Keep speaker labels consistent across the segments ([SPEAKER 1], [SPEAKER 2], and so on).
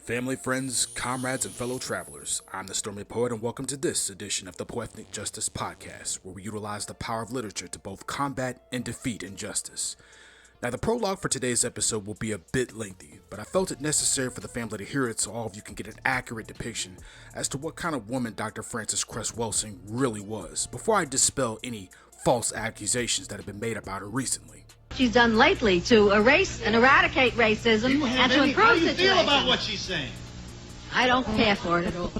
[SPEAKER 1] Family, friends, comrades, and fellow travelers, I'm the Stormy Poet, and welcome to this edition of the Poethnic Justice Podcast, where we utilize the power of literature to both combat and defeat injustice. Now, the prologue for today's episode will be a bit lengthy, but I felt it necessary for the family to hear it so all of you can get an accurate depiction as to what kind of woman Dr. Frances Cress Welsing really was, before I dispel any false accusations that have been made about her recently.
[SPEAKER 2] She's done lately to erase and eradicate racism and to improve
[SPEAKER 3] How do you
[SPEAKER 2] situations.
[SPEAKER 3] feel about what she's saying?
[SPEAKER 2] I don't care for it at all.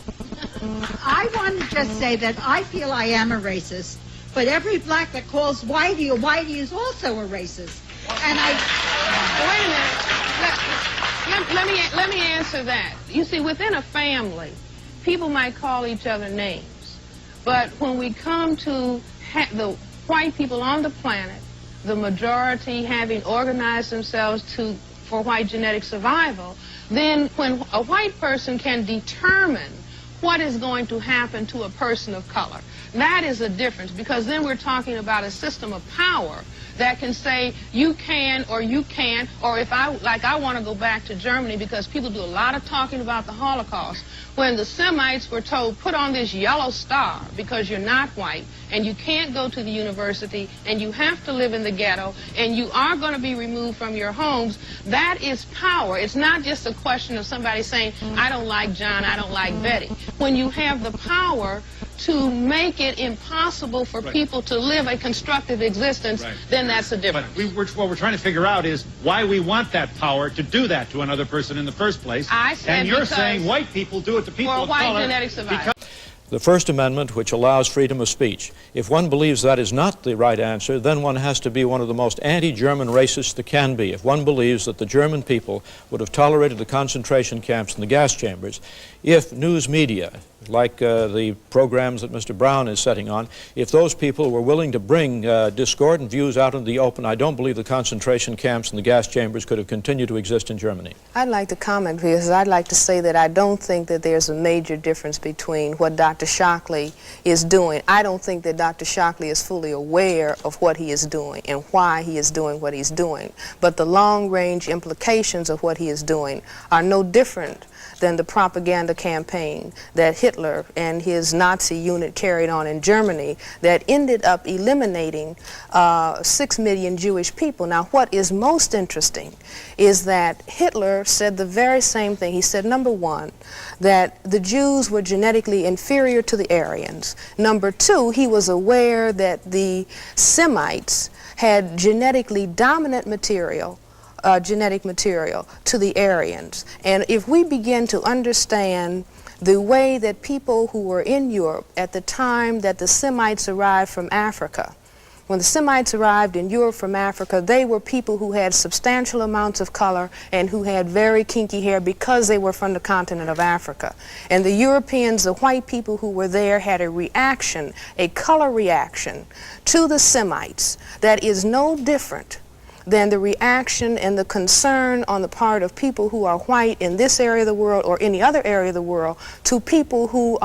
[SPEAKER 4] I want to just say that I feel I am a racist, but every black that calls Whitey a Whitey is also a racist. And
[SPEAKER 5] Wait a minute. Let me answer that. You see, within a family, people might call each other names, but when we come to the white people on the planet, the majority having organized themselves for white genetic survival, then when a white person can determine what is going to happen to a person of color, that is a difference, because then we're talking about a system of power that can say you can or you can't, or if I want to go back to Germany, because people do a lot of talking about the Holocaust. When the Semites were told, put on this yellow star because you're not white and you can't go to the university and you have to live in the ghetto and you are going to be removed from your homes, that is power. It's not just a question of somebody saying, I don't like John, I don't like Betty. When you have the power to make it impossible for people to live a constructive existence, then that's a difference.
[SPEAKER 3] But what we're trying to figure out is why we want that power to do that to another person in the first place.
[SPEAKER 5] I said
[SPEAKER 3] and you're
[SPEAKER 5] because
[SPEAKER 3] saying white people do it to people
[SPEAKER 5] for
[SPEAKER 3] of
[SPEAKER 5] white
[SPEAKER 3] color.
[SPEAKER 5] genetic survival.
[SPEAKER 6] The First Amendment, which allows freedom of speech. If one believes that is not the right answer, then one has to be one of the most anti-German racists that can be. If one believes that the German people would have tolerated the concentration camps and the gas chambers, if news media, like the programs that Mr. Brown is setting on, if those people were willing to bring discordant views out into the open, I don't believe the concentration camps and the gas chambers could have continued to exist in Germany.
[SPEAKER 7] I'd like to comment because I'd like to say that I don't think that there's a major difference between what Dr. Shockley is doing. I don't think that Dr. Shockley is fully aware of what he is doing and why he is doing what he's doing. But the long-range implications of what he is doing are no different than the propaganda campaign that Hitler and his Nazi unit carried on in Germany that ended up eliminating 6 million Jewish people. Now, what is most interesting is that Hitler said the very same thing. He said, number one, that the Jews were genetically inferior to the Aryans. Number two, he was aware that the Semites had genetically dominant genetic material to the Aryans. And if we begin to understand the way that people who were in Europe at the time that the Semites arrived from Africa, when the Semites arrived in Europe from Africa, they were people who had substantial amounts of color and who had very kinky hair because they were from the continent of Africa. And the Europeans, the white people who were there, had a reaction, a color reaction to the Semites that is no different than the reaction and the concern on the part of people who are white in this area of the world or any other area of the world to people who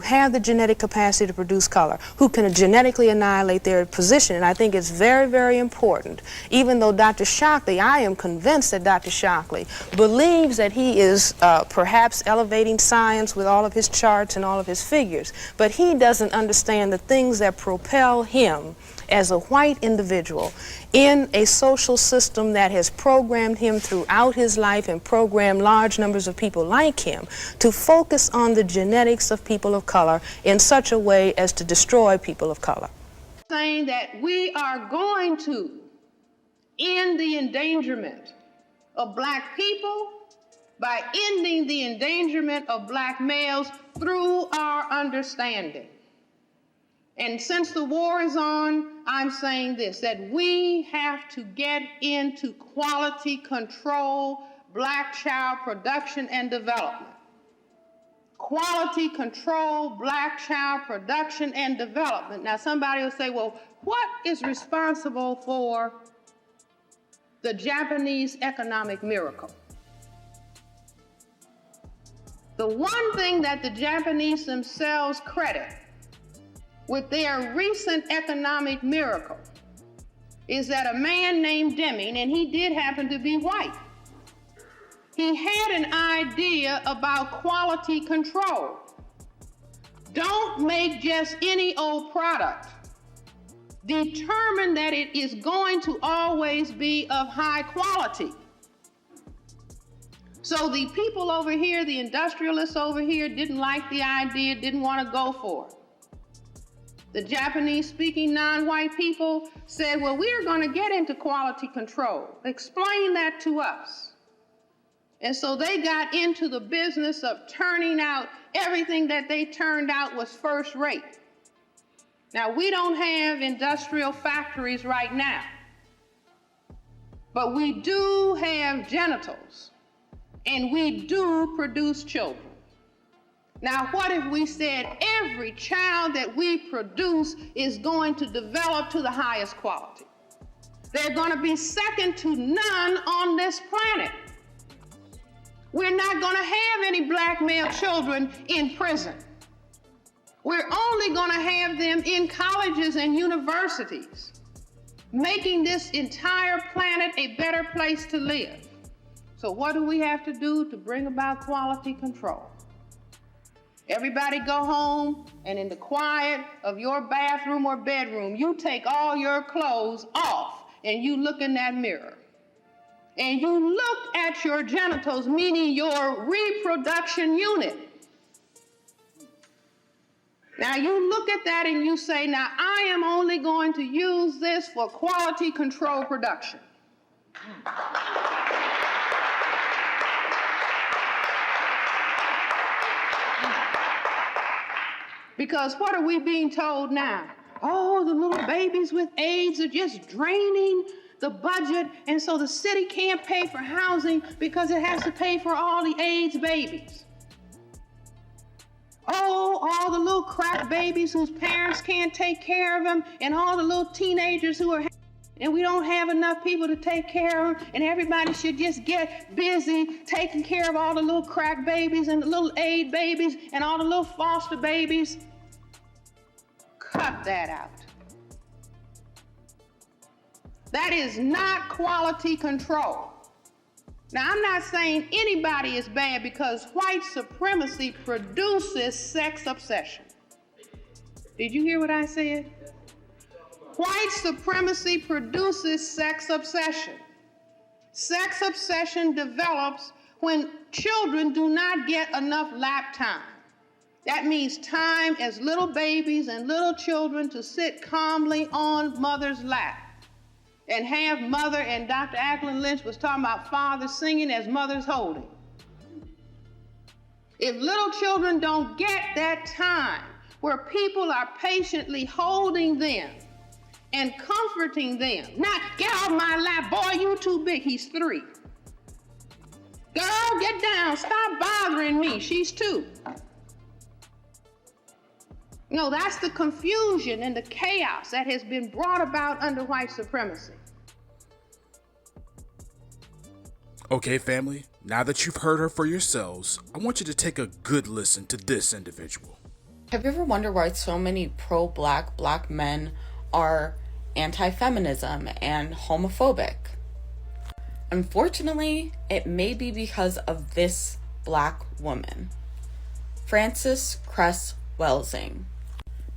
[SPEAKER 7] have the genetic capacity to produce color, who can genetically annihilate their position. And I think it's very, very important, even though Dr. Shockley, I am convinced that Dr. Shockley believes that he is perhaps elevating science with all of his charts and all of his figures, but he doesn't understand the things that propel him as a white individual in a social system that has programmed him throughout his life and programmed large numbers of people like him to focus on the genetics of people of color in such a way as to destroy people of color.
[SPEAKER 5] Saying that we are going to end the endangerment of black people by ending the endangerment of black males through our understanding. And since the war is on, I'm saying this, that we have to get into quality control, black child production and development. Quality control, black child production and development. Now somebody will say, well, what is responsible for the Japanese economic miracle? The one thing that the Japanese themselves credit with their recent economic miracle is that a man named Deming, and he did happen to be white, he had an idea about quality control. Don't make just any old product. Determine that it is going to always be of high quality. So the people over here, the industrialists over here, didn't like the idea, didn't want to go for it. The Japanese-speaking non-white people said, well, we're going to get into quality control. Explain that to us. And so they got into the business of turning out everything that they turned out was first rate. Now, we don't have industrial factories right now, but we do have genitals, and we do produce children. Now, what if we said every child that we produce is going to develop to the highest quality? They're going to be second to none on this planet. We're not going to have any black male children in prison. We're only going to have them in colleges and universities, making this entire planet a better place to live. So what do we have to do to bring about quality control? Everybody go home, and in the quiet of your bathroom or bedroom, you take all your clothes off and you look in that mirror. And you look at your genitals, meaning your reproduction unit. Now you look at that and you say, now I am only going to use this for quality control production. Because what are we being told now? Oh, the little babies with AIDS are just draining the budget, and so the city can't pay for housing because it has to pay for all the AIDS babies. Oh, all the little crack babies whose parents can't take care of them, and all the little teenagers who are, and we don't have enough people to take care of them, and everybody should just get busy taking care of all the little crack babies and the little AIDS babies and all the little foster babies. Cut that out. That is not quality control. Now, I'm not saying anybody is bad, because white supremacy produces sex obsession. Did you hear what I said? White supremacy produces sex obsession. Sex obsession develops when children do not get enough lap time. That means time as little babies and little children to sit calmly on mother's lap and have mother, and Dr. Ackland Lynch was talking about fathers singing as mothers holding. If little children don't get that time where people are patiently holding them and comforting them, not get off my lap, boy, you too big, he's 3. Girl, get down, stop bothering me, she's 2. No, that's the confusion and the chaos that has been brought about under white supremacy.
[SPEAKER 1] Okay, family, now that you've heard her for yourselves, I want you to take a good listen to this individual.
[SPEAKER 8] Have you ever wondered why so many pro-black black men are anti-feminism and homophobic? Unfortunately, it may be because of this black woman, Frances Cress Welsing.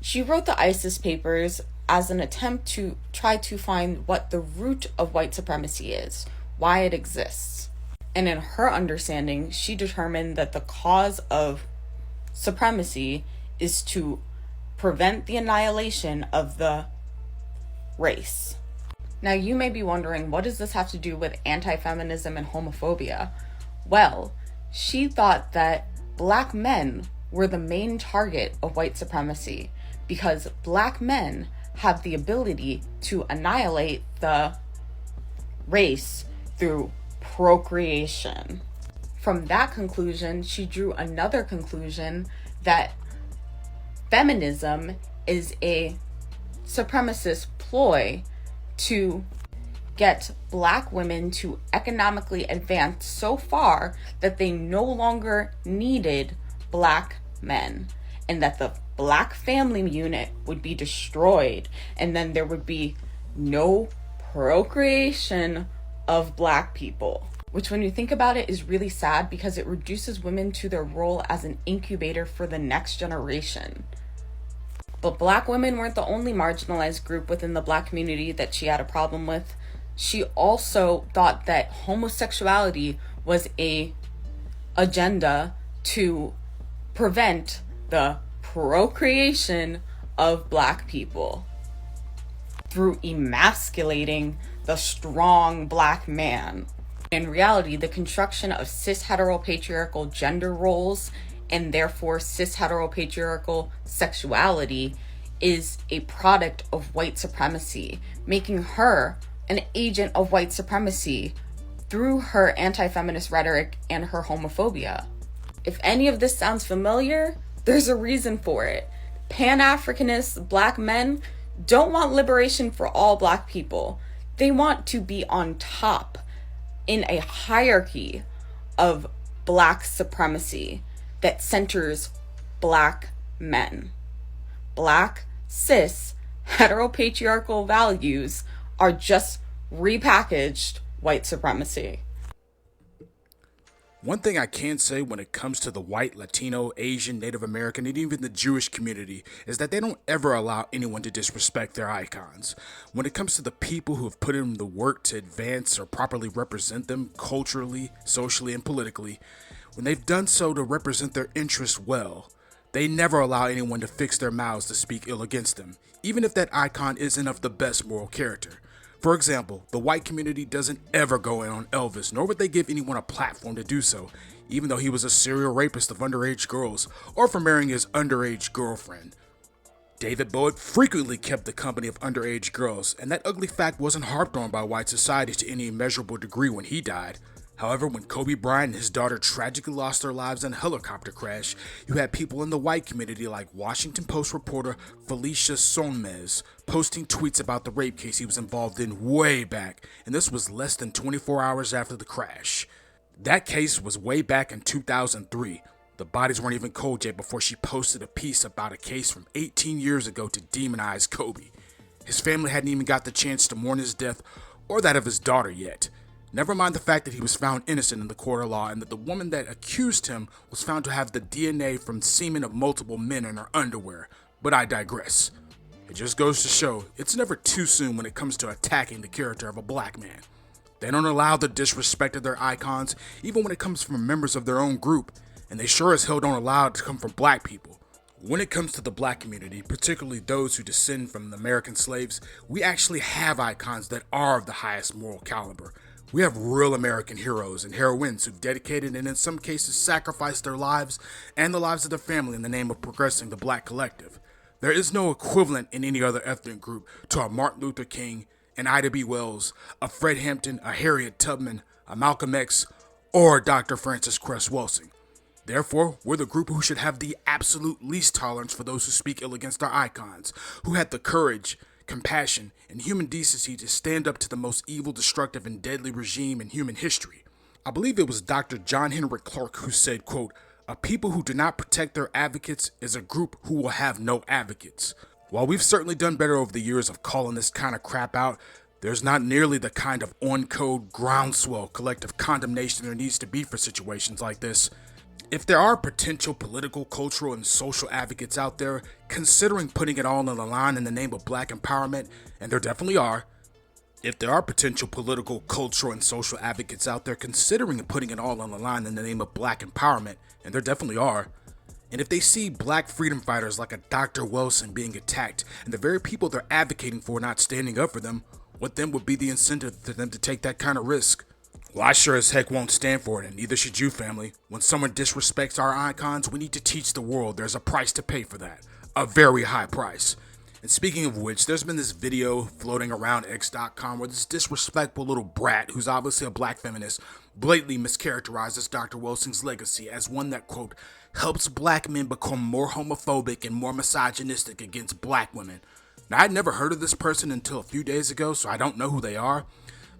[SPEAKER 8] She wrote the ISIS Papers as an attempt to try to find what the root of white supremacy is, why it exists. And in her understanding, she determined that the cause of supremacy is to prevent the annihilation of the race. Now, you may be wondering, what does this have to do with anti-feminism and homophobia? Well, she thought that black men were the main target of white supremacy because black men have the ability to annihilate the race through procreation. From that conclusion, she drew another conclusion that feminism is a supremacist ploy to get black women to economically advance so far that they no longer needed black men, and that the black family unit would be destroyed, and then there would be no procreation of black people. which when you think about it is really sad because it reduces women to their role as an incubator for the next generation. But Black women weren't the only marginalized group within the Black community that she had a problem with. She also thought that homosexuality was a agenda to prevent the procreation of Black people through emasculating the strong Black man. In reality, the construction of cis heteropatriarchal gender roles and therefore cis heteropatriarchal sexuality is a product of white supremacy, making her an agent of white supremacy through her anti-feminist rhetoric and her homophobia. If any of this sounds familiar, there's a reason for it. Pan-Africanist Black men don't want liberation for all Black people. They want to be on top in a hierarchy of Black supremacy that centers Black men. Black, cis, heteropatriarchal values are just repackaged white supremacy.
[SPEAKER 1] One thing I can say when it comes to the white, Latino, Asian, Native American, and even the Jewish community is that they don't ever allow anyone to disrespect their icons. When it comes to the people who have put in the work to advance or properly represent them culturally, socially, and politically, when they've done so to represent their interests well, they never allow anyone to fix their mouths to speak ill against them, even if that icon isn't of the best moral character. For example, the white community doesn't ever go in on Elvis, nor would they give anyone a platform to do so, even though he was a serial rapist of underage girls, or for marrying his underage girlfriend. David Bowie frequently kept the company of underage girls, and that ugly fact wasn't harped on by white society to any immeasurable degree when he died. However, when Kobe Bryant and his daughter tragically lost their lives in a helicopter crash, you had people in the white community like Washington Post reporter Felicia Sonmez posting tweets about the rape case he was involved in way back, and this was less than 24 hours after the crash. That case was way back in 2003. The bodies weren't even cold yet before she posted a piece about a case from 18 years ago to demonize Kobe. His family hadn't even got the chance to mourn his death or that of his daughter yet. Never mind the fact that he was found innocent in the court of law and that the woman that accused him was found to have the DNA from semen of multiple men in her underwear. But I digress. It just goes to show it's never too soon when it comes to attacking the character of a Black man. They don't allow the disrespect of their icons, even when it comes from members of their own group, and they sure as hell don't allow it to come from Black people. When it comes to the Black community, particularly those who descend from the American slaves, we actually have icons that are of the highest moral caliber. We have real American heroes and heroines who've dedicated and in some cases sacrificed their lives and the lives of their family in the name of progressing the Black collective. There is no equivalent in any other ethnic group to a Martin Luther King, an Ida B. Wells, a Fred Hampton, a Harriet Tubman, a Malcolm X, or Dr. Francis Cress Welsing. Therefore, we're the group who should have the absolute least tolerance for those who speak ill against our icons, who had the courage, compassion, and human decency to stand up to the most evil, destructive, and deadly regime in human history. I believe it was Dr. John Henrik Clarke who said, quote, "A people who do not protect their advocates is a group who will have no advocates." While we've certainly done better over the years of calling this kind of crap out, there's not nearly the kind of on-code, groundswell collective condemnation there needs to be for situations like this. If there are potential political, cultural, and social advocates out there considering putting it all on the line in the name of Black empowerment, and there definitely are, if there are potential political, cultural, and social advocates out there considering putting it all on the line in the name of Black empowerment, and there definitely are, and if they see Black freedom fighters like a Dr. Wilson being attacked and the very people they're advocating for not standing up for them, what then would be the incentive for them to take that kind of risk? Well, I sure as heck won't stand for it, and neither should you, family. When someone disrespects our icons, we need to teach the world there's a price to pay for that. A very high price. And speaking of which, there's been this video floating around X.com where this disrespectful little brat, who's obviously a Black feminist, blatantly mischaracterizes Dr. Wilson's legacy as one that, quote, helps Black men become more homophobic and more misogynistic against Black women. Now, I'd never heard of this person until a few days ago, so I don't know who they are.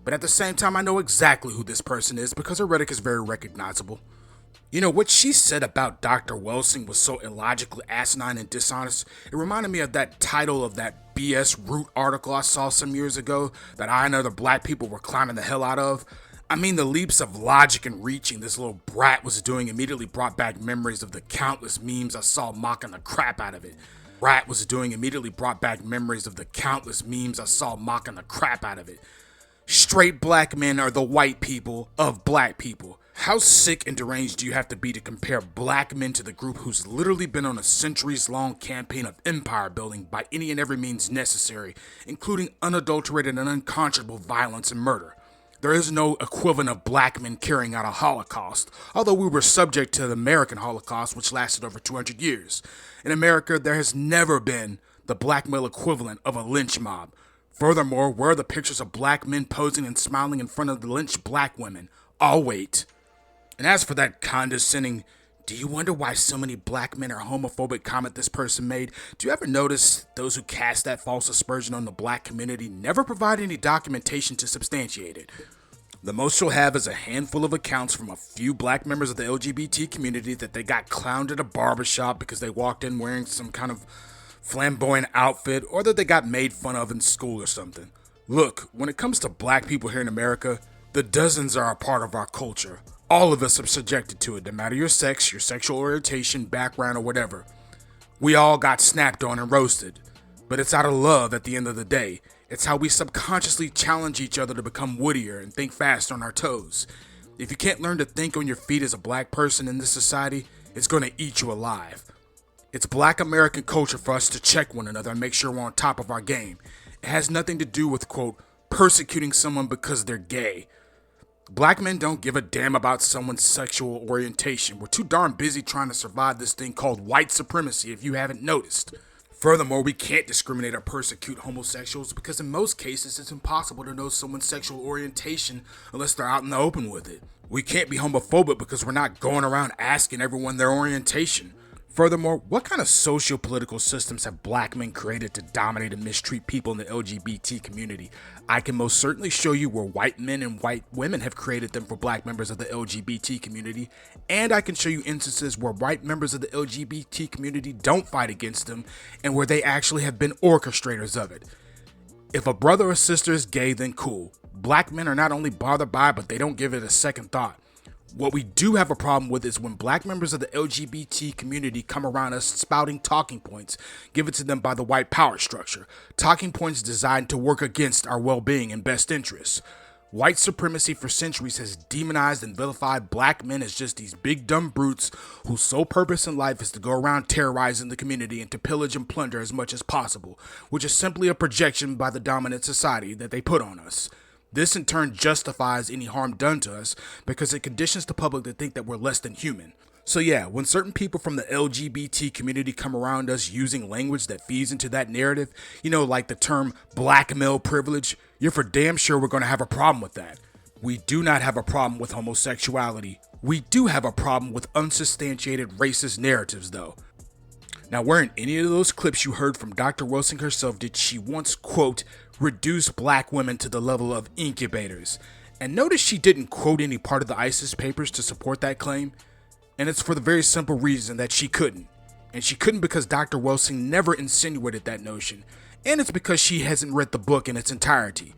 [SPEAKER 1] But at the same time, I know exactly who this person is because her rhetoric is very recognizable. You know, what she said about Dr. Welsing was so illogically asinine and dishonest. It reminded me of that title of that BS Root article I saw some years ago that I and other Black people were clowning the hell out of. I mean, the leaps of logic and reaching this little brat was doing immediately brought back memories of the countless memes I saw mocking the crap out of it. Straight black men are the white people of black people. How sick and deranged do you have to be to compare black men to the group who's literally been on a centuries-long campaign of empire building by any and every means necessary, including unadulterated and unconscionable violence and murder? There is no equivalent of black men carrying out a Holocaust, although we were subject to the American Holocaust, which lasted over 200 years. In America, there has never been the black male equivalent of a lynch mob. Furthermore, where are the pictures of black men posing and smiling in front of the lynched black women? I'll wait. And as for that condescending, "Do you wonder why so many black men are homophobic?" comment this person made, do you ever notice those who cast that false aspersion on the black community never provide any documentation to substantiate it? The most you'll have is a handful of accounts from a few black members of the LGBT community that they got clowned at a barbershop because they walked in wearing some kind of flamboyant outfit, or that they got made fun of in school or something. Look, when it comes to black people here in America, the dozens are a part of our culture. All of us are subjected to it, no matter your sex, your sexual orientation, background, or whatever. We all got snapped on and roasted. But it's out of love at the end of the day. It's how we subconsciously challenge each other to become wittier and think fast on our toes. If you can't learn to think on your feet as a black person in this society, it's going to eat you alive. It's black American culture for us to check one another and make sure we're on top of our game. It has nothing to do with, quote, persecuting someone because they're gay. Black men don't give a damn about someone's sexual orientation. We're too darn busy trying to survive this thing called white supremacy, if you haven't noticed. Furthermore, we can't discriminate or persecute homosexuals because in most cases it's impossible to know someone's sexual orientation unless they're out in the open with it. We can't be homophobic because we're not going around asking everyone their orientation. Furthermore, what kind of socio-political systems have black men created to dominate and mistreat people in the LGBT community? I can most certainly show you where white men and white women have created them for black members of the LGBT community, and I can show you instances where white members of the LGBT community don't fight against them, and where they actually have been orchestrators of it. If a brother or sister is gay, then cool. Black men are not only bothered by it, but they don't give it a second thought. What we do have a problem with is when black members of the LGBT community come around us spouting talking points given to them by the white power structure, talking points designed to work against our well-being and best interests. White supremacy for centuries has demonized and vilified black men as just these big dumb brutes whose sole purpose in life is to go around terrorizing the community and to pillage and plunder as much as possible, which is simply a projection by the dominant society that they put on us. This in turn justifies any harm done to us because it conditions the public to think that we're less than human. So yeah, when certain people from the LGBT community come around us using language that feeds into that narrative, like the term black male privilege, you're for damn sure we're going to have a problem with that. We do not have a problem with homosexuality. We do have a problem with unsubstantiated racist narratives though. Now, where in any of those clips you heard from Dr. Wilson herself did she once, quote, reduce black women to the level of incubators? And notice she didn't quote any part of the ISIS papers to support that claim. And it's for the very simple reason that she couldn't. And she couldn't because Dr. Wilson never insinuated that notion. And it's because she hasn't read the book in its entirety.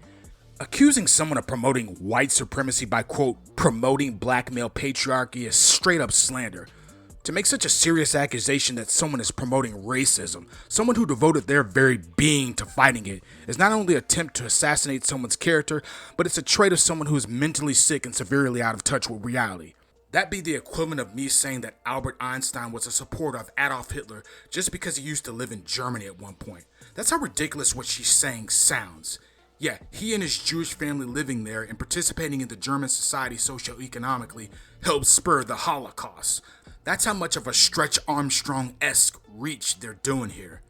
[SPEAKER 1] Accusing someone of promoting white supremacy by, quote, promoting black male patriarchy is straight up slander. To make such a serious accusation that someone is promoting racism, someone who devoted their very being to fighting it, is not only an attempt to assassinate someone's character, but it's a trait of someone who is mentally sick and severely out of touch with reality. That'd be the equivalent of me saying that Albert Einstein was a supporter of Adolf Hitler just because he used to live in Germany at one point. That's how ridiculous what she's saying sounds. Yeah, he and his Jewish family living there and participating in the German society socioeconomically helped spur the Holocaust. That's how much of a Stretch Armstrong-esque reach they're doing here.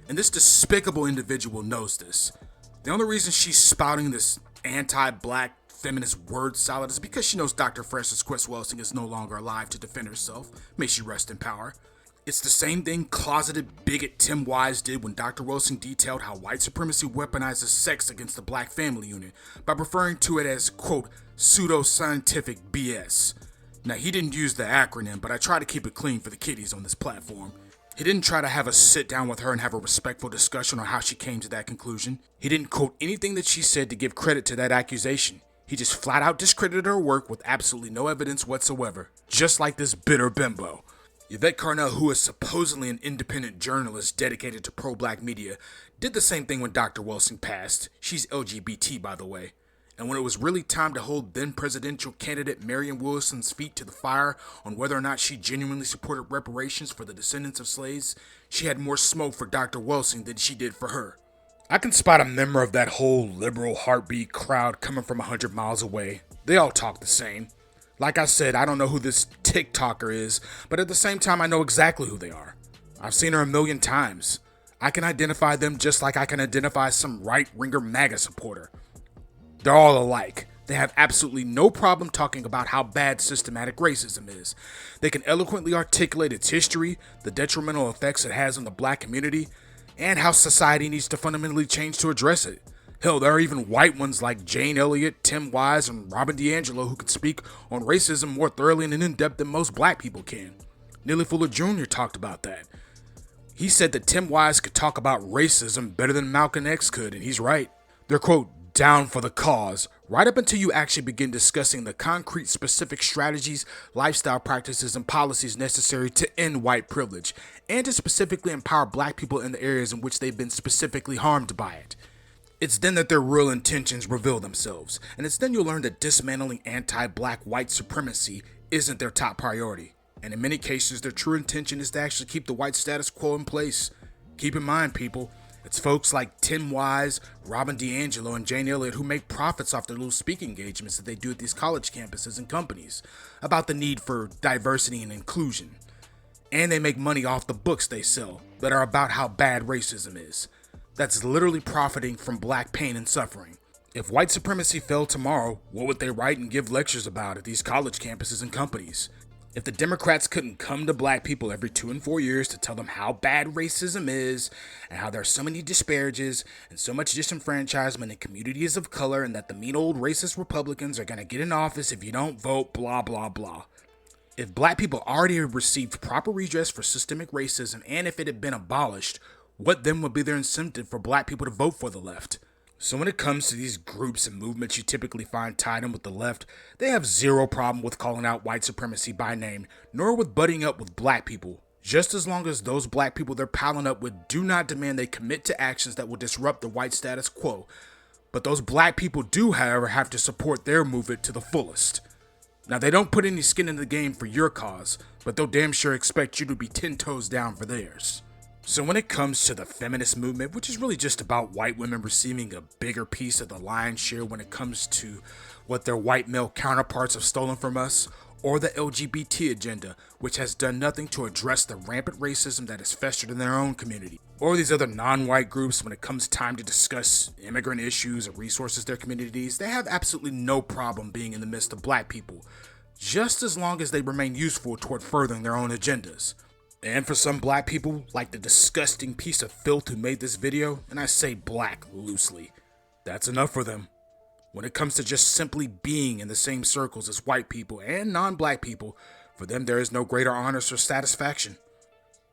[SPEAKER 1] And this despicable individual knows this. The only reason she's spouting this anti-black feminist word salad is because she knows Dr. Frances Cress Welsing is no longer alive to defend herself. May she rest in power. It's the same thing closeted bigot Tim Wise did when Dr. Wilson detailed how white supremacy weaponizes sex against the black family unit by referring to it as, quote, pseudo-scientific BS. Now, he didn't use the acronym, but I try to keep it clean for the kiddies on this platform. He didn't try to have us sit down with her and have a respectful discussion on how she came to that conclusion. He didn't quote anything that she said to give credit to that accusation. He just flat out discredited her work with absolutely no evidence whatsoever, just like this bitter bimbo. Yvette Carnell, who is supposedly an independent journalist dedicated to pro-black media, did the same thing when Dr. Welsing passed. She's LGBT, by the way. And when it was really time to hold then presidential candidate Marion Wilson's feet to the fire on whether or not she genuinely supported reparations for the descendants of slaves, she had more smoke for Dr. Welsing than she did for her. I can spot a member of that whole liberal heartbeat crowd coming from 100 miles away. They all talk the same. Like I said, I don't know who this TikToker is, but at the same time, I know exactly who they are. I've seen her a million times. I can identify them just like I can identify some right-winger MAGA supporter. They're all alike. They have absolutely no problem talking about how bad systematic racism is. They can eloquently articulate its history, the detrimental effects it has on the black community, and how society needs to fundamentally change to address it. Hell, there are even white ones like Jane Elliott, Tim Wise, and Robin DiAngelo who can speak on racism more thoroughly and in-depth than most black people can. Neely Fuller Jr. talked about that. He said that Tim Wise could talk about racism better than Malcolm X could, and he's right. They're, quote, down for the cause, right up until you actually begin discussing the concrete specific strategies, lifestyle practices, and policies necessary to end white privilege, and to specifically empower black people in the areas in which they've been specifically harmed by it. It's then that their real intentions reveal themselves, and it's then you'll learn that dismantling anti-black white supremacy isn't their top priority, and in many cases their true intention is to actually keep the white status quo in place. Keep in mind, people, it's folks like Tim Wise, Robin DiAngelo, and Jane Elliott who make profits off their little speaking engagements that they do at these college campuses and companies about the need for diversity and inclusion. And they make money off the books they sell that are about how bad racism is. That's literally profiting from black pain and suffering. If white supremacy fell tomorrow, what would they write and give lectures about at these college campuses and companies? If the Democrats couldn't come to black people every 2 and 4 years to tell them how bad racism is, and how there are so many disparages and so much disenfranchisement in communities of color, and that the mean old racist Republicans are going to get in office if you don't vote, blah, blah, blah. If black people already received proper redress for systemic racism, and if it had been abolished, what then would be their incentive for black people to vote for the left? So when it comes to these groups and movements you typically find tied in with the left, they have zero problem with calling out white supremacy by name, nor with butting up with black people, just as long as those black people they're piling up with do not demand they commit to actions that will disrupt the white status quo. But those black people do, however, have to support their movement to the fullest. Now, they don't put any skin in the game for your cause, but they'll damn sure expect you to be 10 toes down for theirs. So when it comes to the feminist movement, which is really just about white women receiving a bigger piece of the lion's share when it comes to what their white male counterparts have stolen from us, or the LGBT agenda, which has done nothing to address the rampant racism that has festered in their own community, or these other non-white groups when it comes time to discuss immigrant issues or resources their communities, they have absolutely no problem being in the midst of black people, just as long as they remain useful toward furthering their own agendas. And for some black people, like the disgusting piece of filth who made this video, and I say black loosely, that's enough for them. When it comes to just simply being in the same circles as white people and non-black people, for them there is no greater honor or satisfaction.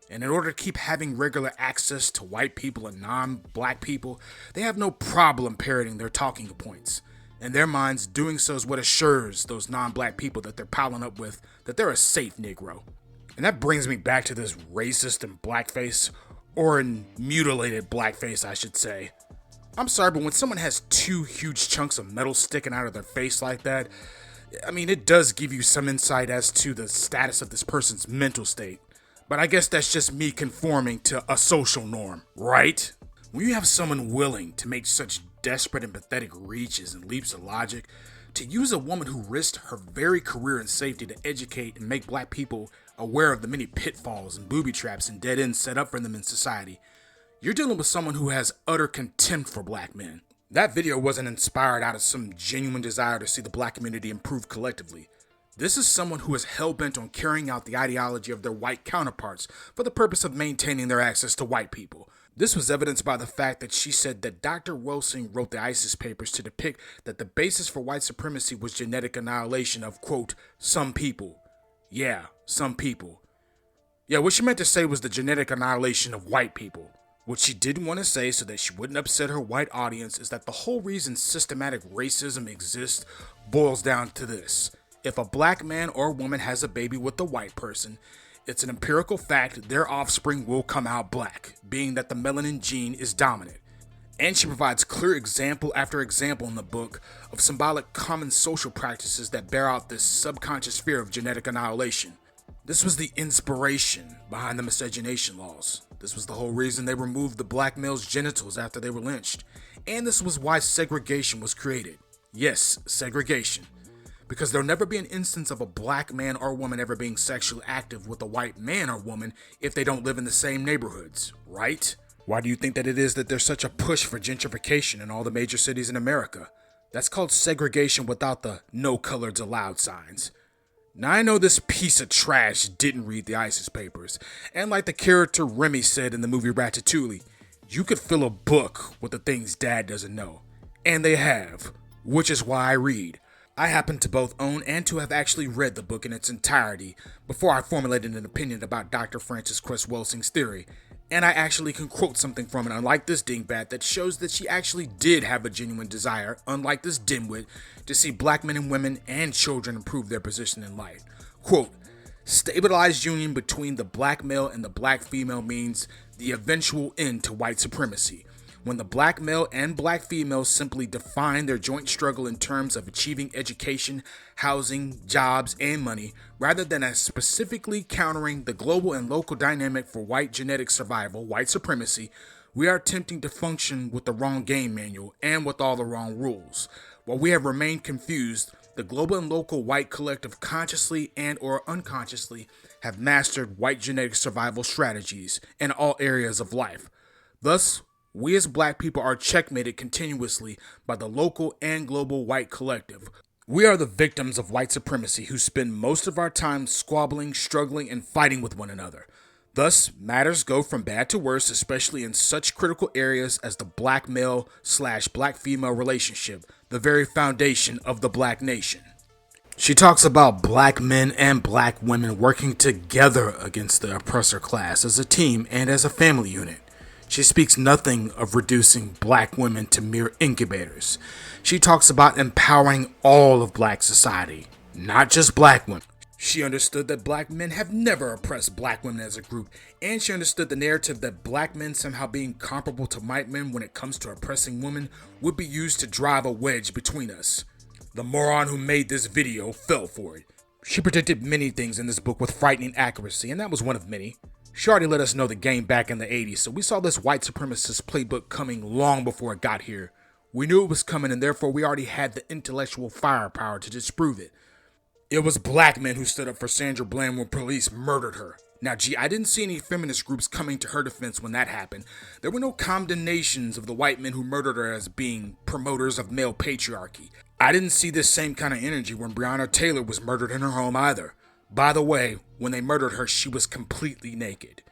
[SPEAKER 1] And in order to keep having regular access to white people and non-black people, they have no problem parroting their talking points. In their minds, doing so is what assures those non-black people that they're piling up with that they're a safe Negro. And that brings me back to this racist and blackface, or in mutilated blackface, I should say. I'm sorry, but when someone has 2 huge chunks of metal sticking out of their face like that, I mean, it does give you some insight as to the status of this person's mental state. But I guess that's just me conforming to a social norm, right? When you have someone willing to make such desperate and pathetic reaches and leaps of logic, to use a woman who risked her very career and safety to educate and make black people aware of the many pitfalls and booby traps and dead ends set up for them in society, you're dealing with someone who has utter contempt for black men. That video wasn't inspired out of some genuine desire to see the black community improve collectively. This is someone who is hell-bent on carrying out the ideology of their white counterparts for the purpose of maintaining their access to white people. This was evidenced by the fact that she said that Dr. Welsing wrote the ISIS papers to depict that the basis for white supremacy was genetic annihilation of, quote, some people. Yeah, some people. Yeah, what she meant to say was the genetic annihilation of white people. What she didn't want to say so that she wouldn't upset her white audience is that the whole reason systematic racism exists boils down to this. If a black man or woman has a baby with a white person, it's an empirical fact their offspring will come out black, being that the melanin gene is dominant. And she provides clear example after example in the book of symbolic common social practices that bear out this subconscious fear of genetic annihilation. This was the inspiration behind the miscegenation laws. This was the whole reason they removed the black male's genitals after they were lynched. And this was why segregation was created. Yes, segregation. Because there'll never be an instance of a black man or woman ever being sexually active with a white man or woman if they don't live in the same neighborhoods, right? Why do you think that it is that there's such a push for gentrification in all the major cities in America? That's called segregation without the no coloreds allowed signs. Now I know this piece of trash didn't read the ISIS papers, and like the character Remy said in the movie Ratatouille, you could fill a book with the things Dad doesn't know. And they have, which is why I read. I happen to both own and to have actually read the book in its entirety before I formulated an opinion about Dr. Frances Cress Welsing's theory, and I actually can quote something from it, unlike this dingbat, that shows that she actually did have a genuine desire, unlike this dimwit, to see black men and women and children improve their position in life. Quote, stabilized union between the black male and the black female means the eventual end to white supremacy. When the black male and black female simply define their joint struggle in terms of achieving education, housing, jobs, and money, rather than as specifically countering the global and local dynamic for white genetic survival, white supremacy, we are attempting to function with the wrong game manual and with all the wrong rules. While we have remained confused, the global and local white collective consciously and or unconsciously have mastered white genetic survival strategies in all areas of life. Thus, we as black people are checkmated continuously by the local and global white collective. We are the victims of white supremacy who spend most of our time squabbling, struggling, and fighting with one another. Thus, matters go from bad to worse, especially in such critical areas as the black male/black female relationship, the very foundation of the black nation. She talks about black men and black women working together against the oppressor class as a team and as a family unit. She speaks nothing of reducing black women to mere incubators. She talks about empowering all of black society, not just black women. She understood that black men have never oppressed black women as a group, and she understood the narrative that black men somehow being comparable to white men when it comes to oppressing women would be used to drive a wedge between us. The moron who made this video fell for it. She predicted many things in this book with frightening accuracy, and that was one of many. She already let us know the game back in the 80s, so we saw this white supremacist playbook coming long before it got here. We knew it was coming, and therefore we already had the intellectual firepower to disprove it. It was black men who stood up for Sandra Bland when police murdered her. Now, I didn't see any feminist groups coming to her defense when that happened. There were no condemnations of the white men who murdered her as being promoters of male patriarchy. I didn't see this same kind of energy when Breonna Taylor was murdered in her home either. By the way, when they murdered her, she was completely naked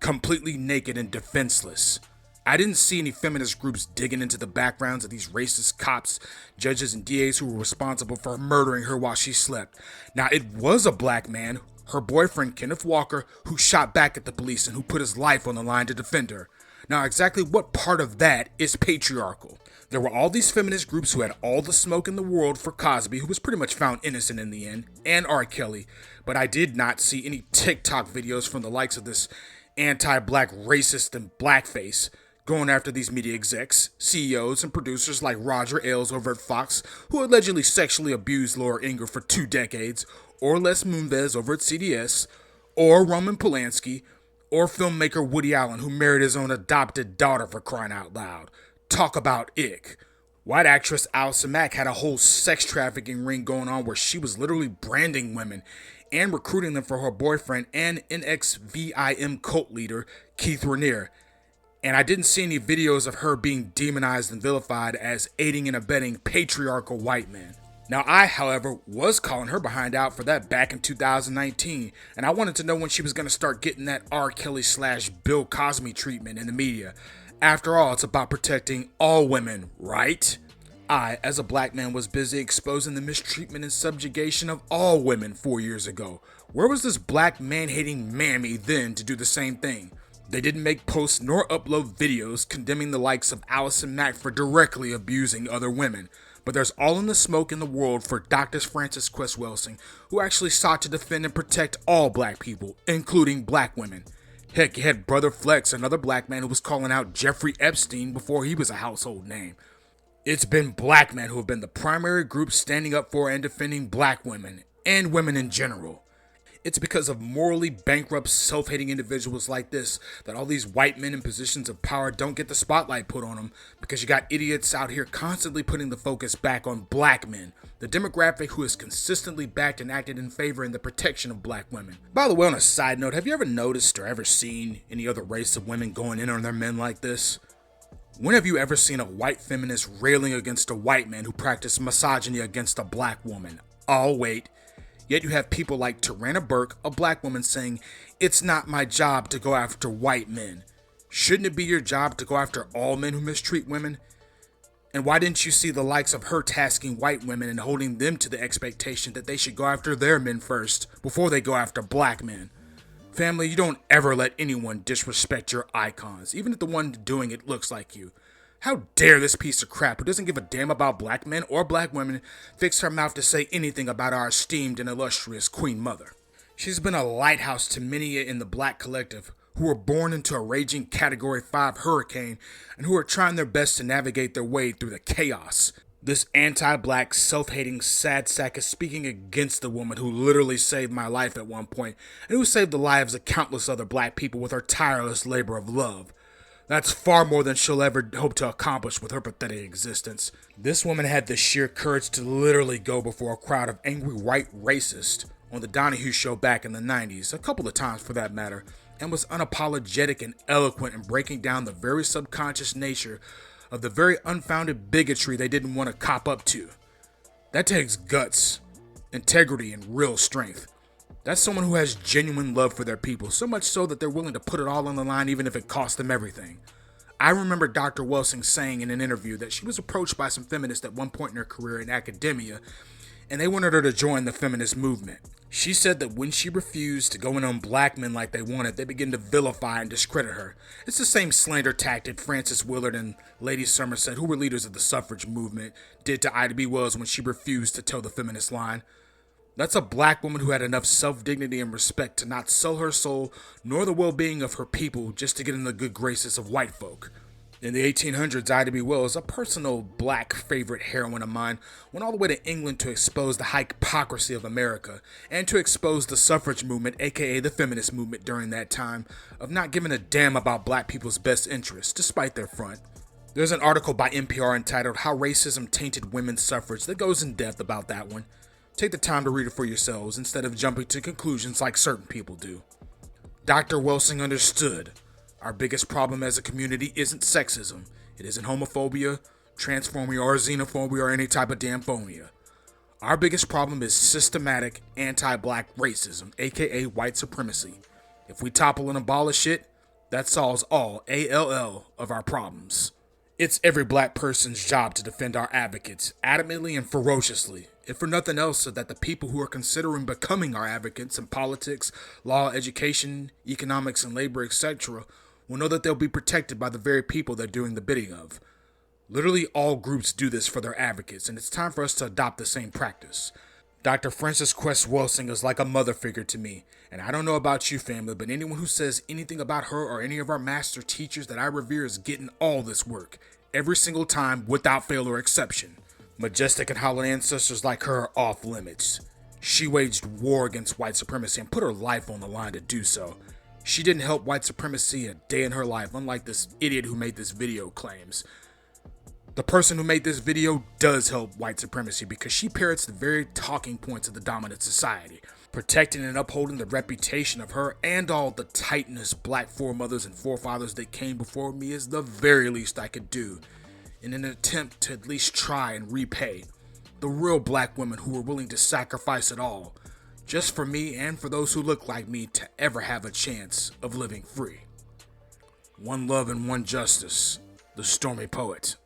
[SPEAKER 1] and defenseless. I didn't see any feminist groups digging into the backgrounds of these racist cops, judges, and DAs who were responsible for murdering her while she slept. Now, it was a black man, her boyfriend Kenneth Walker, who shot back at the police and who put his life on the line to defend her. Now, exactly what part of that is patriarchal? There were all these feminist groups who had all the smoke in the world for Cosby, who was pretty much found innocent in the end, and R. Kelly, but I did not see any TikTok videos from the likes of this anti-black racist and blackface going after these media execs, CEOs, and producers like Roger Ailes over at Fox, who allegedly sexually abused Laura Ingraham for 2 decades, or Les Moonves over at CBS, or Roman Polanski, or filmmaker Woody Allen, who married his own adopted daughter for crying out loud. Talk about ick. White actress Alison Mack had a whole sex trafficking ring going on where she was literally branding women and recruiting them for her boyfriend and NXVIM cult leader Keith Raniere. And I didn't see any videos of her being demonized and vilified as aiding and abetting patriarchal white men. Now I, however, was calling her behind out for that back in 2019, and I wanted to know when she was going to start getting that R. Kelly/Bill Cosby treatment in the media. After all, it's about protecting all women, right? I, as a black man, was busy exposing the mistreatment and subjugation of all women 4 years ago. Where was this black man-hating mammy then to do the same thing? They didn't make posts nor upload videos condemning the likes of Allison Mack for directly abusing other women. But there's all in the smoke in the world for Dr. Frances Cress Welsing, who actually sought to defend and protect all black people, including black women. Heck, you had Brother Flex, another black man who was calling out Jeffrey Epstein before he was a household name. It's been black men who have been the primary group standing up for and defending black women, and women in general. It's because of morally bankrupt, self-hating individuals like this that all these white men in positions of power don't get the spotlight put on them, because you got idiots out here constantly putting the focus back on black men, the demographic who has consistently backed and acted in favor in the protection of black women. By the way, on a side note, have you ever noticed or ever seen any other race of women going in on their men like this? When have you ever seen a white feminist railing against a white man who practiced misogyny against a black woman? Oh, wait. Yet you have people like Tarana Burke, a black woman, saying, "It's not my job to go after white men." Shouldn't it be your job to go after all men who mistreat women? And why didn't you see the likes of her tasking white women and holding them to the expectation that they should go after their men first before they go after black men? Family, you don't ever let anyone disrespect your icons, even if the one doing it looks like you. How dare this piece of crap who doesn't give a damn about black men or black women fix her mouth to say anything about our esteemed and illustrious Queen Mother. She's been a lighthouse to many in the black collective who were born into a raging Category 5 hurricane and who are trying their best to navigate their way through the chaos. This anti-black, self-hating sad sack is speaking against the woman who literally saved my life at one point and who saved the lives of countless other black people with her tireless labor of love. That's far more than she'll ever hope to accomplish with her pathetic existence. This woman had the sheer courage to literally go before a crowd of angry white racists on the Donahue show back in the 90s, a couple of times for that matter, and was unapologetic and eloquent in breaking down the very subconscious nature of the very unfounded bigotry they didn't want to cop up to. That takes guts, integrity, and real strength. That's someone who has genuine love for their people, so much so that they're willing to put it all on the line even if it costs them everything. I remember Dr. Welsing saying in an interview that she was approached by some feminists at one point in her career in academia, and they wanted her to join the feminist movement. She said that when she refused to go in on black men like they wanted, they began to vilify and discredit her. It's the same slander tactic Frances Willard and Lady Somerset, who were leaders of the suffrage movement, did to Ida B. Wells when she refused to toe the feminist line. That's a black woman who had enough self-dignity and respect to not sell her soul nor the well-being of her people just to get in the good graces of white folk. In the 1800s, Ida B. Wells, a personal black favorite heroine of mine, went all the way to England to expose the hypocrisy of America and to expose the suffrage movement, aka the feminist movement during that time, of not giving a damn about black people's best interests, despite their front. There's an article by NPR entitled "How Racism Tainted Women's Suffrage" that goes in depth about that one. Take the time to read it for yourselves instead of jumping to conclusions like certain people do. Dr. Welsing understood. Our biggest problem as a community isn't sexism. It isn't homophobia, transphobia, or xenophobia, or any type of damn phobia. Our biggest problem is systematic anti-black racism, aka white supremacy. If we topple and abolish it, that solves all ALL of our problems. It's every black person's job to defend our advocates, adamantly and ferociously, if for nothing else so that the people who are considering becoming our advocates in politics, law, education, economics, and labor, etc., will know that they'll be protected by the very people they're doing the bidding of. Literally all groups do this for their advocates, and it's time for us to adopt the same practice. Dr. Frances Cress Welsing is like a mother figure to me, and I don't know about you, family, but anyone who says anything about her or any of our master teachers that I revere is getting all this work, every single time, without fail or exception. Majestic and hallowed ancestors like her are off limits. She waged war against white supremacy and put her life on the line to do so. She didn't help white supremacy a day in her life, unlike this idiot who made this video claims. The person who made this video does help white supremacy because she parrots the very talking points of the dominant society, protecting and upholding the reputation of her and all the titanous black foremothers and forefathers that came before me is the very least I could do, in an attempt to at least try and repay the real black women who were willing to sacrifice it all, just for me and for those who look like me to ever have a chance of living free. One love and one justice, the Stormy Poet.